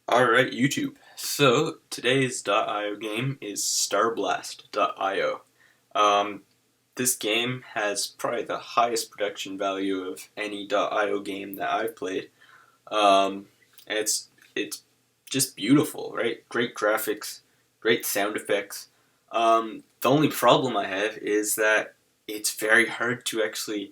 Alright, YouTube. So, today's .io game is starblast.io. Um, this game has probably the highest production value of any .io game that I've played. And it's just beautiful, right? Great graphics, great sound effects. The only problem I have is that it's very hard to actually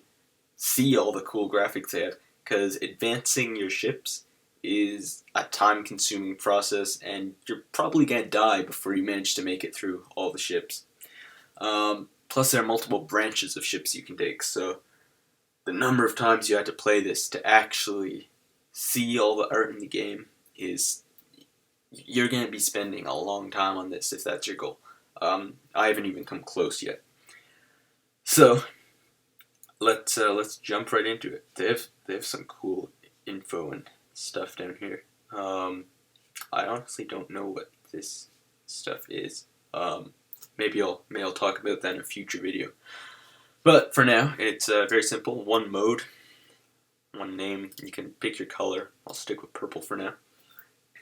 see all the cool graphics they have, because advancing your ships is a time consuming process and you're probably going to die before you manage to make it through all the ships. Plus there are multiple branches of ships you can take, so the number of times you have to play this to actually see all the art in the game is, you're going to be spending a long time on this if that's your goal. I haven't even come close yet. So let's jump right into it. They have some cool info and stuff down here. I honestly don't know what this stuff is. Maybe I'll talk about that in a future video. But for now, it's very simple. One mode, one name. You can pick your color. I'll stick with purple for now.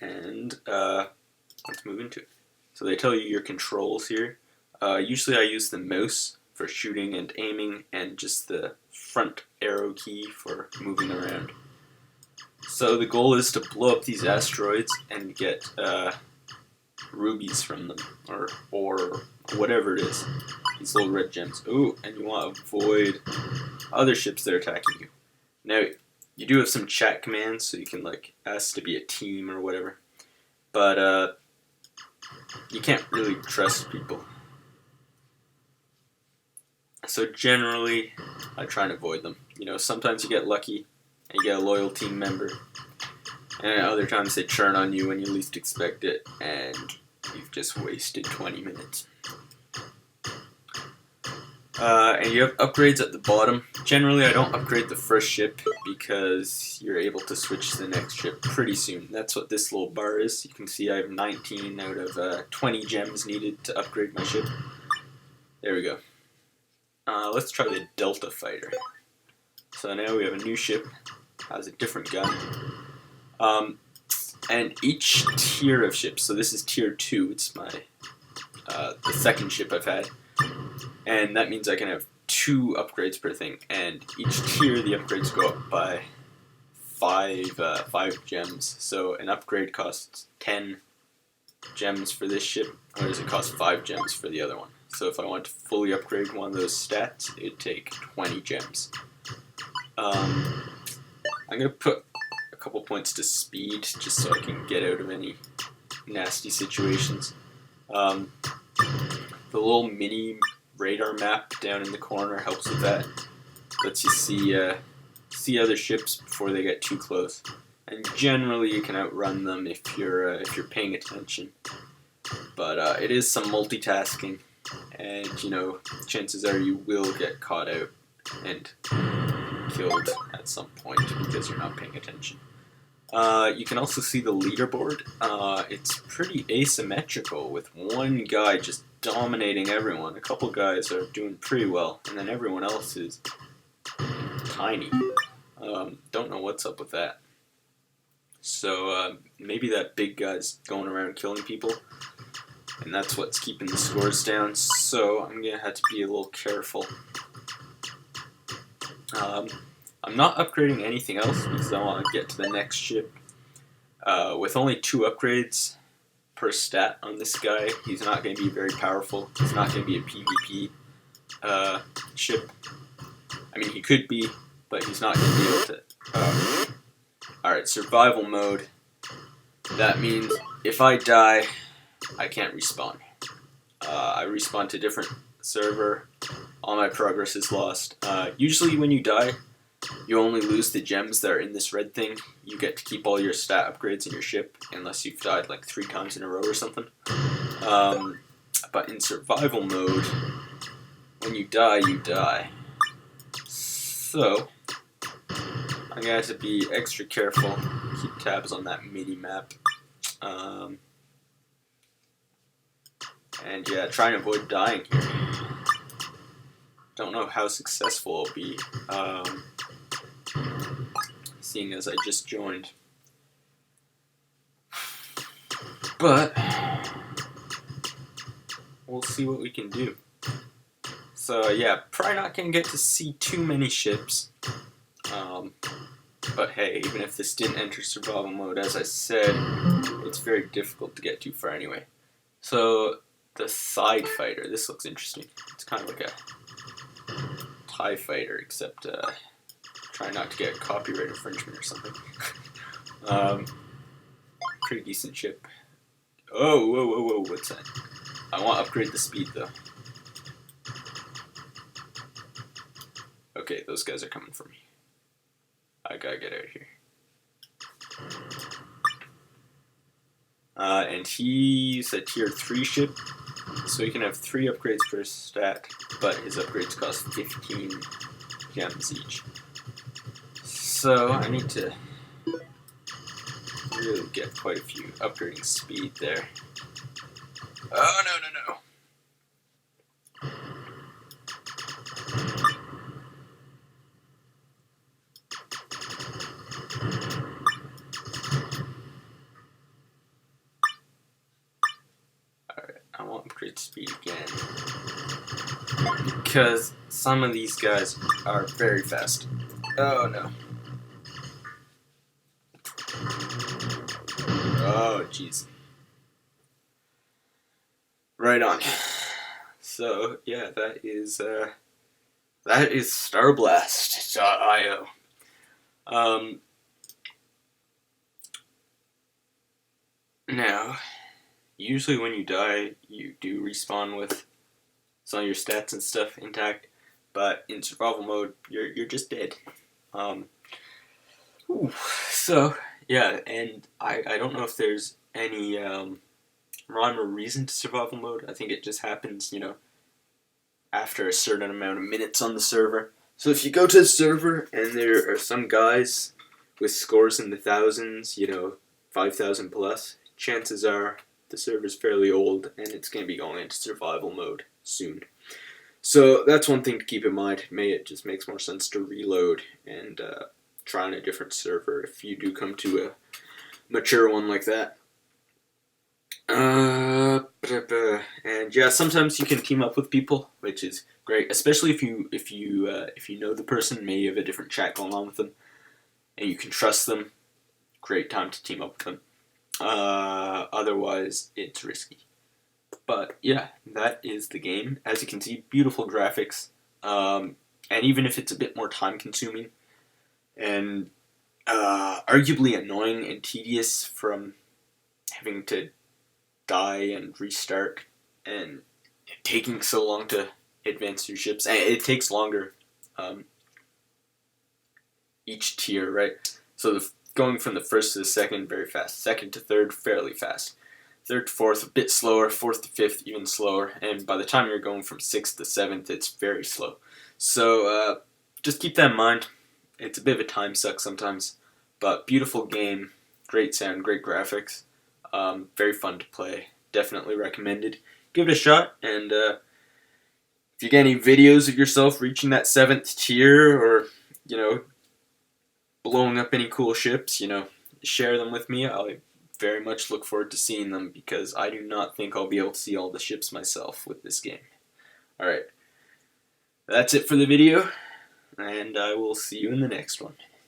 And let's move into it. So they tell you your controls here. Usually I use the mouse for shooting and aiming, and just the front arrow key for moving around. So the goal is to blow up these asteroids and get rubies from them, or whatever it is. These little red gems. Ooh, and you want to avoid other ships that are attacking you. Now, you do have some chat commands, so you can ask to be a team or whatever. But you can't really trust people. So generally, I try and avoid them. You know, sometimes you get lucky and you get a loyal team member, and other times they churn on you when you least expect it, and you've just wasted 20 minutes. And you have upgrades at the bottom. Generally, I don't upgrade the first ship because you're able to switch to the next ship pretty soon. That's what this little bar is. You can see I have 19 out of 20 gems needed to upgrade my ship. There we go. Let's try the Delta Fighter. So now we have a new ship, has a different gun. And each tier of ships, so this is tier 2, it's my the second ship I've had. And that means I can have 2 upgrades per thing, and each tier the upgrades go up by 5 gems. So an upgrade costs 10 gems for this ship, whereas it costs 5 gems for the other one. So if I want to fully upgrade one of those stats, it'd take 20 gems. I'm going to put a couple points to speed, just so I can get out of any nasty situations. The little mini radar map down in the corner helps with that. Lets you see other ships before they get too close. And generally you can outrun them if you're paying attention. But it is some multitasking, and chances are you will get caught out and killed at some point because you're not paying attention. You can also see the leaderboard. It's pretty asymmetrical, with one guy just dominating everyone. A couple guys are doing pretty well, and then everyone else is tiny. Don't know what's up with that. So maybe that big guy's going around killing people, and that's what's keeping the scores down. So I'm going to have to be a little careful. I'm not upgrading anything else because I want to get to the next ship. With only 2 upgrades per stat on this guy, he's not going to be very powerful. He's not going to be a PvP ship. I mean, he could be, but he's not going to be able to. Alright, survival mode. That means if I die, I can't respawn. I respawn to a different server. All my progress is lost. Usually when you die, you only lose the gems that are in this red thing. You get to keep all your stat upgrades in your ship, unless you've died like 3 times in a row or something. But in survival mode, when you die, you die. So I'm going to have to be extra careful, keep tabs on that mini-map. And yeah, try and avoid dying here. Don't know how successful I'll be, seeing as I just joined. But we'll see what we can do. So yeah, probably not going to get to see too many ships. But hey, even if this didn't enter survival mode, as I said, it's very difficult to get too far anyway. So the side fighter, this looks interesting. It's kind of like a TIE fighter, except try not to get copyright infringement or something. Pretty decent ship. Oh, whoa, whoa, whoa, what's that? I want to upgrade the speed though. Okay, those guys are coming for me. I gotta get out of here. And he's a tier 3 ship, so he can have 3 upgrades per stat, but his upgrades cost 15 gems each. So I need to really get quite a few upgrading speed there. Oh, no, no, no. I want upgrade speed again, because some of these guys are very fast. Oh no. Oh jeez. Right on. So yeah, that is starblast.io. Now, usually when you die, you do respawn with some of your stats and stuff intact, but in survival mode, you're just dead. So yeah, and I don't know if there's any rhyme or reason to survival mode. I think it just happens, after a certain amount of minutes on the server. So if you go to the server and there are some guys with scores in the thousands, 5,000 plus, chances are the server's fairly old and it's going to be going into survival mode soon. So that's one thing to keep in mind. It just makes more sense to reload and try on a different server if you do come to a mature one like that. And yeah, sometimes you can team up with people, which is great, especially if you know the person, maybe you have a different chat going on with them, and you can trust them. Great time to team up with them. Otherwise, it's risky. But yeah, that is the game. As you can see, beautiful graphics, and even if it's a bit more time consuming and arguably annoying and tedious from having to die and restart and taking so long to advance your ships, and it takes longer each tier, right? So going from the first to the second, very fast. Second to third, fairly fast. Third to fourth, a bit slower. Fourth to fifth, even slower. And by the time you're going from sixth to seventh, it's very slow. So just keep that in mind. It's a bit of a time suck sometimes, but beautiful game, great sound, great graphics, very fun to play. Definitely recommended. Give it a shot, and if you get any videos of yourself reaching that 7th tier, or blowing up any cool ships, share them with me. I very much look forward to seeing them, because I do not think I'll be able to see all the ships myself with this game. Alright, that's it for the video, and I will see you in the next one.